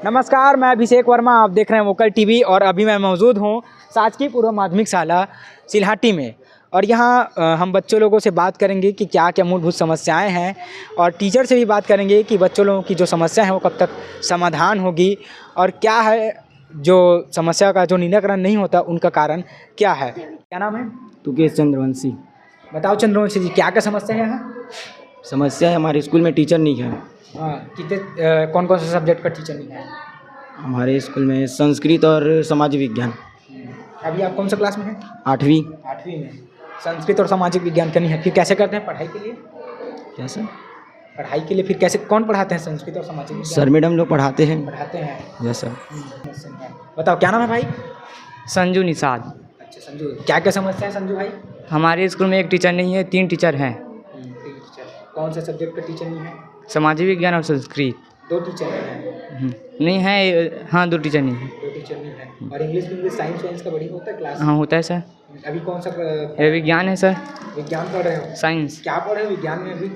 नमस्कार, मैं अभिषेक वर्मा। आप देख रहे हैं वोकल टीवी और अभी मैं मौजूद हूँ शासकीय पूर्व माध्यमिक शाला सिल्हाटी में। और यहाँ हम बच्चों लोगों से बात करेंगे कि क्या क्या मूलभूत समस्याएं हैं और टीचर से भी बात करेंगे कि बच्चों लोगों की जो समस्या है वो कब तक समाधान होगी और क्या है जो समस्या का जो निराकरण नहीं होता उनका कारण क्या है। क्या नाम है? तुकेश चंद्रवंशी। बताओ चंद्रवंशी जी, क्या क्या समस्या है यहाँ? समस्या है हमारे स्कूल में टीचर नहीं है। हाँ, कितने कौन कौन से सब्जेक्ट का टीचर नहीं है? हमारे स्कूल में संस्कृत और सामाजिक विज्ञान। अभी आप कौन सा क्लास में हैं? 8वीं। 8वीं में संस्कृत और सामाजिक विज्ञान का नहीं है। फिर कैसे करते हैं पढ़ाई के लिए? क्या सर? पढ़ाई के लिए फिर कैसे कौन पढ़ाते हैं संस्कृत और सामाजिक विज्ञान? सर मैडम लोग पढ़ाते हैं। पढ़ाते हैं। Yes sir. बताओ क्या नाम है भाई? संजू निषाद। अच्छा संजू, क्या क्या समस्या है संजू भाई? हमारे स्कूल में एक टीचर नहीं है, 3 टीचर हैं। 3 टीचर। कौन से सब्जेक्ट का टीचर नहीं है? सामाजिक विज्ञान और संस्कृत। 2 टीचर हैं। नहीं है, हाँ 2 टीचर नहीं है। 2 टीचर नहीं है। और इंग्लिश साइंस वाइंस का बड़ी होता है क्लास? हाँ होता है सर। अभी कौन सा ये विज्ञान है सर। विज्ञान पढ़ रहे हो? साइंस। क्या पढ़ रहे हो विज्ञान में अभी?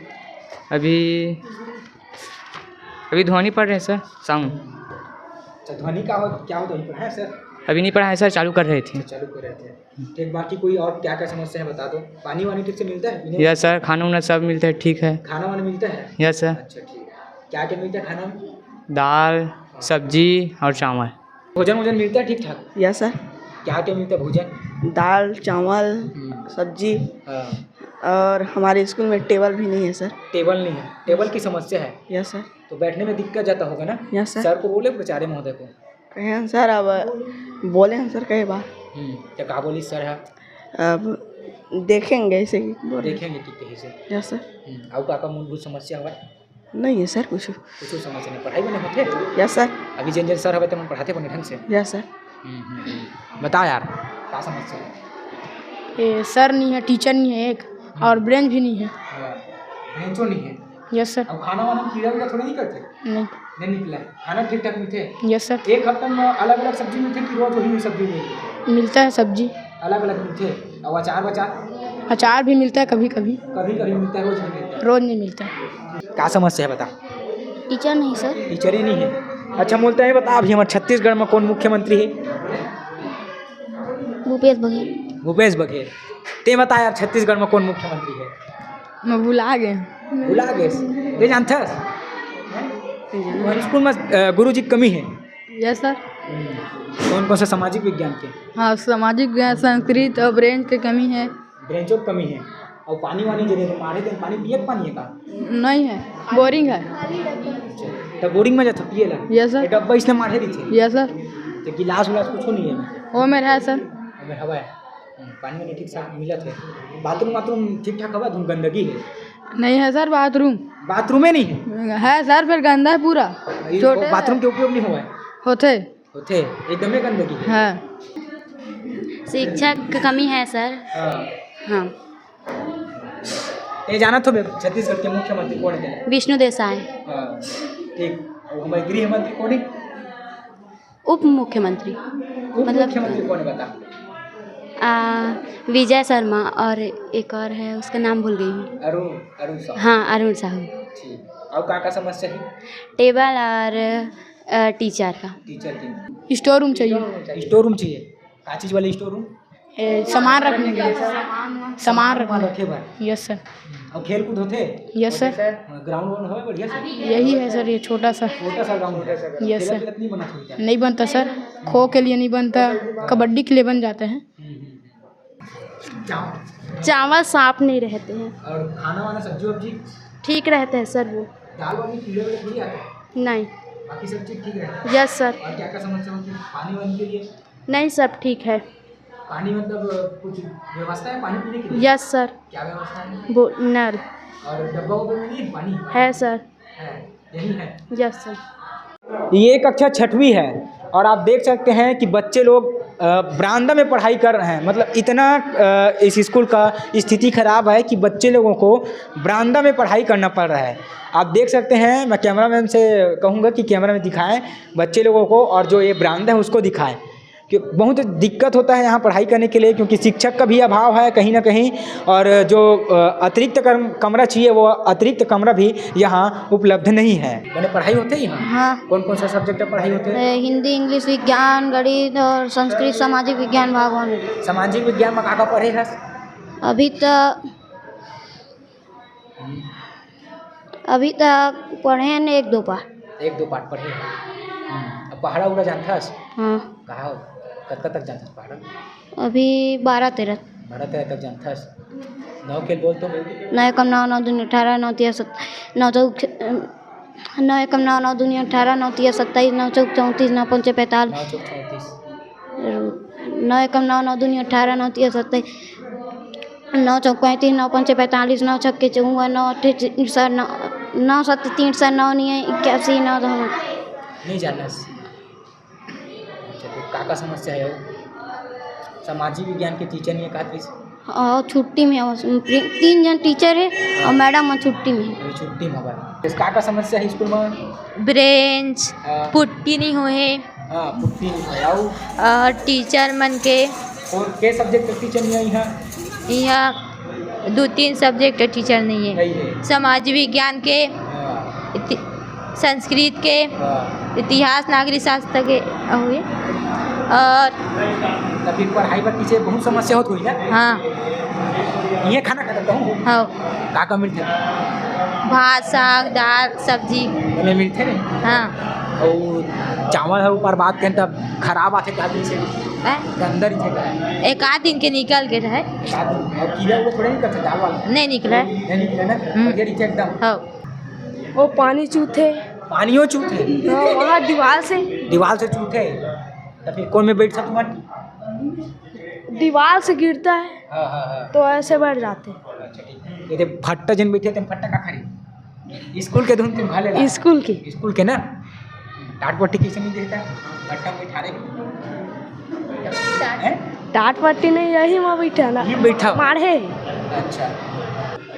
अभी ध्वनि पढ़ रहे हैं सर, साउंड। अच्छा, ध्वनि का क्या होता है पढ़ा है सर? अभी नहीं पढ़ा है सर, चालू कर रहे थे। चालू कर रहे थे। ठीक, बाकी कोई और क्या क्या समस्या है बता दो। पानी वानी ठीक से मिलता है? यस सर, खाना वाना सब मिलता है, ठीक है। खाना वाना मिलता है? Yes sir. अच्छा ठीक है। क्या क्या मिलता है खाना में? दाल, सब्जी और चावल। भोजन वोजन मिलता है ठीक ठाक? Yes sir. क्या क्या मिलता है भोजन? दाल चावल सब्जी। हाँ। और हमारे स्कूल में टेबल भी नहीं है सर। टेबल नहीं है? टेबल की समस्या है? Yes sir. तो बैठने में दिक्कत जाता होगा ना? Yes sir. सर को बोले प्राचार्य महोदय को? कहे हैं सर, अब बोले हैं सर कई बार। क्या कहा बोली सर है? अब देखेंगे ऐसे ही बोले। देखेंगे ठीक कहीं से। Yes sir. और का मूलभूत समस्या हुआ? नहीं है सर कुछ। समस्या नहीं, पढ़ाई में नहीं होते? Yes sir. अभी जिन सर हवे तो पढ़ाते को नहीं ढंग से? Yes sir. बता यार क्या समस्या है? ये सर नहीं है, टीचर नहीं है एक, और ब्रेंच भी नहीं है। बेंचो नहीं है? Yes sir. अब खाना वाना कीड़ा वीड़ा थोड़ी नहीं करते? नहीं निकला है खाना ठीक ठाक मिलते? Yes sir. एक हफ्ते में अलग अलग सब्जी मिलते कि रोज वही सब्जी मिलती? मिलता है सब्जी। अलग अलग मिलते। और अचार वचार? अचार भी मिलता है कभी कभी। कभी कभी मिलता है, रोज नहीं मिलता? रोज नहीं मिलता। क्या समस्या है बता? टीचर नहीं सर। टीचर ही नहीं है? अच्छा बोलते हैं, बता अभी हमारे छत्तीसगढ़ में कौन मुख्यमंत्री है? भूपेश बघेल। भूपेश बघेल। ते बता यार छत्तीसगढ़ में कौन मुख्यमंत्री है? मैं भुला गए। भुला गए? ये जानते हैं हमारे स्कूल में गुरु जी की कमी है? Yes sir. कौन कौन सा सामाजिक विज्ञान के? हाँ, सामाजिक विज्ञान, संस्कृत और ब्रेंच की कमी है। ब्रेंचों की कमी है। और पानी वानी जरूर मारे थे, पानी पिए पानी है का? नहीं है, बोरिंग है। तब बोरिंग में जाता पिए ला? Yes sir. डब्बा इसने मारे दी थे? Yes sir. तो गिलास उलास कुछ नहीं है? वो में है सर। हमें हवा है। पानी वानी ठीक ठाक मिला थे? बाथरूम वाथरूम ठीक ठाक हवा? धूम गंदगी है? नहीं है सर बाथरूम। बाथरूम में नहीं है सर, फिर गंदा है पूरा। छोटे बाथरूम के उपयोग नहीं हुआ है? होते एकदम ही गंदगी है। शिक्षक की कमी है सर। हाँ। ये जाना तो छत्तीसगढ़ के मुख्यमंत्री कौन है? विष्णु देसाई। ठीक। और हमारे गृह मंत्री कौन है? उप मुख्यमंत्री। मतलब मुख्यमंत्री कौन है बता? विजय शर्मा, और एक और है उसका नाम भूल गई हूँ। अरुण साहू। हाँ, अरुण साहू। ठीक। और क्या समस्या है? टेबल और टीचर का। टीचर की स्टोर रूम चाहिए। स्टोर रूम चाहिए? क्या चीज़ वाले स्टोर रूम? सामान रखने के लिए। सामान रखे भाई? Yes sir. और खेल कूद होते? Yes sir. ग्राउंड वाउंड है बढ़िया से? यही है सर, ये छोटा सा ग्राउंड है? Yes sir. नहीं बना था? नहीं बनता सर, खो के लिए नहीं बनता, कबड्डी के लिए बन जाते हैं। चावल साफ नहीं रहते हैं। और खाना वाना सब्जी वब्जी ठीक रहते हैं सर वो। दाल वाली कीड़े वाले थोड़ी आते हैं? नहीं। बाकी सब चीज़ ठीक रहता है? Yes sir. और क्या क्या समस्या होती है पानी वानी के लिए? नहीं, सब ठीक है। पानी मतलब कुछ व्यवस्था है पानी पीने के लिए? Yes sir. क्या व्यवस्था है? वो नल और डब्बा उब्बा में नहीं पानी है सर। है? यही है? Yes sir. ये कक्षा 6वीं है और आप देख सकते हैं कि बच्चे लोग बरामदा में पढ़ाई कर रहे हैं। मतलब इतना इस स्कूल का स्थिति खराब है कि बच्चे लोगों को बरामदा में पढ़ाई करना पड़ रहा है। आप देख सकते हैं, मैं कैमरामैन से कहूँगा कि कैमरा में दिखाएं बच्चे लोगों को, और जो ये बरामदा है उसको दिखाएं। कि बहुत दिक्कत होता है यहाँ पढ़ाई करने के लिए, क्योंकि शिक्षक का भी अभाव है कहीं ना कहीं, और जो अतिरिक्त कमरा चाहिए वो अतिरिक्त कमरा भी यहाँ उपलब्ध नहीं है। मैंने पढ़ाई होते ही यहाँ? हाँ। कौन कौन सा सब्जेक्ट में पढ़ाई होते हैं? हिंदी, इंग्लिश, विज्ञान, गणित और संस्कृत, सामाजिक विज्ञान भगवान। सामाजिक विज्ञान में का पढ़े है? अभी तक पढ़े हैं ने 1-2 पाठ। 1-2 पाठ पढ़े हैं। अब पहाड़ा उड़ा जानता है? हाँ। कहाँ कब तक जानता है पहाड़ा? अभी 12-13 तक जानता है। 9 खेल बोल तो। 9 एकम 9 9 दूनी 18 9 3 9 चौक 9 एकम 9 9 दूनी 18 9 3 27 9 चौक 34 9 5 45 9 एकम 9 9 दूनी 18 9 3 27 9 चौक 35 9 5 45 9 छक्के 54 9 8 9 7 3 7 9 81 9 नहीं जानना। का समस्या है? सामाजिक विज्ञान के टीचर नहीं है का? और छुट्टी में 3 जन टीचर है और मैडम छुट्टी में है। छुट्टी में का समस्या है स्कूल में? ब्रेंच पुट्टी नहीं हुए पुट्टी नहीं है और टीचर मन के और के सब्जेक्ट टीचर नहीं है यहाँ 2-3 सब्जेक्ट टीचर नहीं है। समाज विज्ञान के, संस्कृत के, इतिहास, नागरिक शास्त्र के हुए और तभी पढ़ाई पर पीछे बहुत समस्या होती हुई ना। हाँ। ये खाना खाता हूँ। हाँ। का मिलते? भात, साग, दाल, सब्जी मिलते नहीं। हाँ। और चावल है ऊपर बात करें तब खराब आते क्या दिन से अंदर ही थे? 1 आध दिन के निकल के रहे। कीड़ा वो थोड़े नहीं करते दाल वाला? नहीं निकला। नहीं निकले ना? बढ़िया नीचे एकदम। हाँ। वो पानी चूथे। पानियों चूथे? वहाँ दीवार से चूथे। तभी कौन में बैठ सकूँ? दीवार से गिरता है हाँ। तो ऐसे बढ़ जाते। अच्छा ठीक। ये फट्टा जन बैठे थे, फट्टा का खरी स्कूल के धुन तुम भाले स्कूल के ना टाट पट्टी किसे नहीं देता? फट्टा बैठा रहे डांट पट्टी नहीं, यही में बैठा ना, बैठा मारे। अच्छा।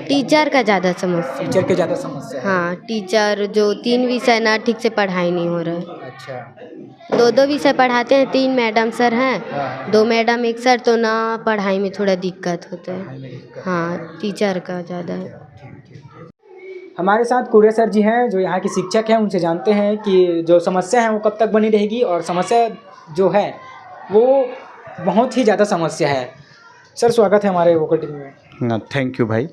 टीचर का ज़्यादा समस्या। टीचर के ज़्यादा समस्या है। हाँ, टीचर जो 3 विषय ना ठीक से पढ़ाई नहीं हो रहा है। अच्छा। 2-2 विषय पढ़ाते हैं, 3 मैडम सर हैं, 2 मैडम 1 सर, तो ना पढ़ाई में थोड़ा दिक्कत होता है। हाँ, टीचर का ज़्यादा है। हमारे साथ कुरिया सर जी हैं जो यहाँ के शिक्षक हैं, उनसे जानते हैं कि जो समस्या है वो कब तक बनी रहेगी, और समस्या जो है वो बहुत ही ज़्यादा समस्या है। सर स्वागत है हमारे वोकल टीवी में। थैंक यू भाई।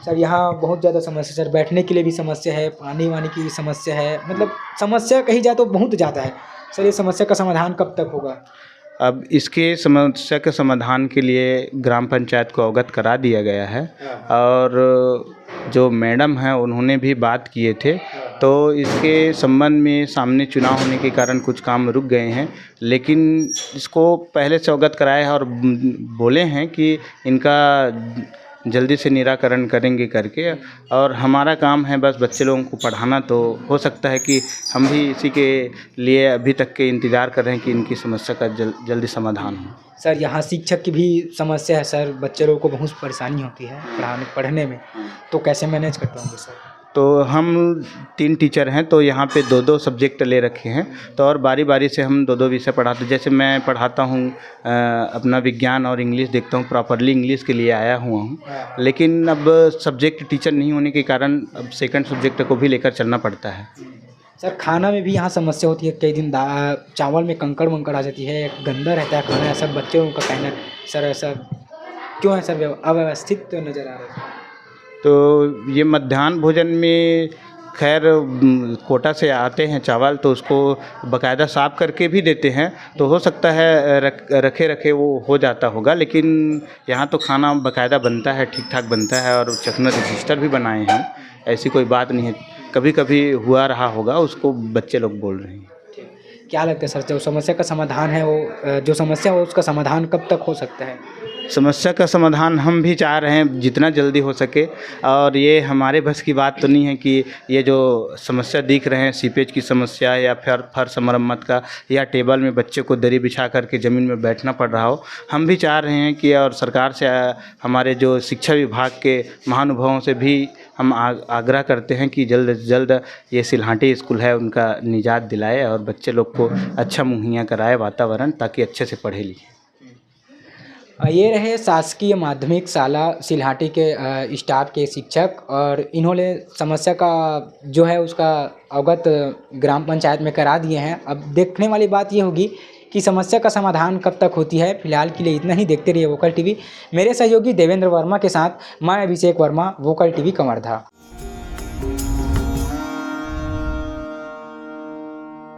सर यहाँ बहुत ज़्यादा समस्या, सर बैठने के लिए भी समस्या है, पानी वानी की भी समस्या है, मतलब समस्या कही जाए तो बहुत ज़्यादा है। सर ये समस्या का समाधान कब तक होगा? अब इसके समस्या के समाधान के लिए ग्राम पंचायत को अवगत करा दिया गया है, और जो मैडम हैं उन्होंने भी बात किए थे, तो इसके संबंध में सामने चुनाव होने के कारण कुछ काम रुक गए हैं, लेकिन इसको पहले से अवगत कराया है और बोले हैं कि इनका जल्दी से निराकरण करेंगे करके, और हमारा काम है बस बच्चे लोगों को पढ़ाना। तो हो सकता है कि हम भी इसी के लिए अभी तक के इंतज़ार कर रहे हैं कि इनकी समस्या का जल्दी समाधान हो। सर यहाँ शिक्षक की भी समस्या है सर, बच्चे लोगों को बहुत परेशानी होती है पढ़ने में, तो कैसे मैनेज करते होंगे सर? तो हम 3 टीचर हैं, तो यहाँ पे 2-2 सब्जेक्ट ले रखे हैं, तो और बारी बारी से हम 2-2 विषय पढ़ाते हैं। जैसे मैं पढ़ाता हूँ अपना विज्ञान और इंग्लिश देखता हूँ, प्रॉपरली इंग्लिश के लिए आया हुआ हूँ, लेकिन अब सब्जेक्ट टीचर नहीं होने के कारण अब सेकंड सब्जेक्ट को भी लेकर चलना पड़ता है। सर खाना में भी यहाँ समस्या होती है, कई दिन चावल में कंकड़ वंकड़ आ जाती है, गंदा रहता है खाना, ऐसा बच्चों का कहना है। सर ऐसा क्यों है सर? अव्यवस्थित तो नज़र आ रहा है। तो ये मध्याह्न भोजन में खैर कोटा से आते हैं चावल, तो उसको बाकायदा साफ़ करके भी देते हैं, तो हो सकता है रखे वो हो जाता होगा, लेकिन यहाँ तो खाना बाकायदा बनता है, ठीक ठाक बनता है, और चखना रजिस्टर भी बनाए हैं, ऐसी कोई बात नहीं है। कभी कभी हुआ रहा होगा, उसको बच्चे लोग बोल रहे हैं। क्या लगता है सर जो समस्या का समाधान है वो, जो समस्या हो उसका समाधान कब तक हो सकता है? समस्या का समाधान हम भी चाह रहे हैं जितना जल्दी हो सके, और ये हमारे बस की बात तो नहीं है कि ये जो समस्या दिख रहे हैं, सीपेज की समस्या या फिर फर्श मरम्मत का, या टेबल में बच्चे को दरी बिछा करके ज़मीन में बैठना पड़ रहा हो, हम भी चाह रहे हैं कि, और सरकार से हमारे जो शिक्षा विभाग के महानुभावों से भी हम आग्रह करते हैं कि जल्द से जल्द ये सिलहाटी स्कूल है उनका निजात दिलाए और बच्चे लोग को अच्छा मुहैया कराए वातावरण, ताकि अच्छे से पढ़े लिखें। ये रहे शासकीय माध्यमिक शाला सिलहाटी के स्टाफ के शिक्षक, और इन्होंने समस्या का जो है उसका अवगत ग्राम पंचायत में करा दिए हैं। अब देखने वाली बात ये होगी कि समस्या का समाधान कब तक होती है। फिलहाल के लिए इतना ही। देखते रहिए वोकल टीवी। मेरे सहयोगी देवेंद्र वर्मा के साथ मैं अभिषेक वर्मा, वोकल टीवी कवर्धा।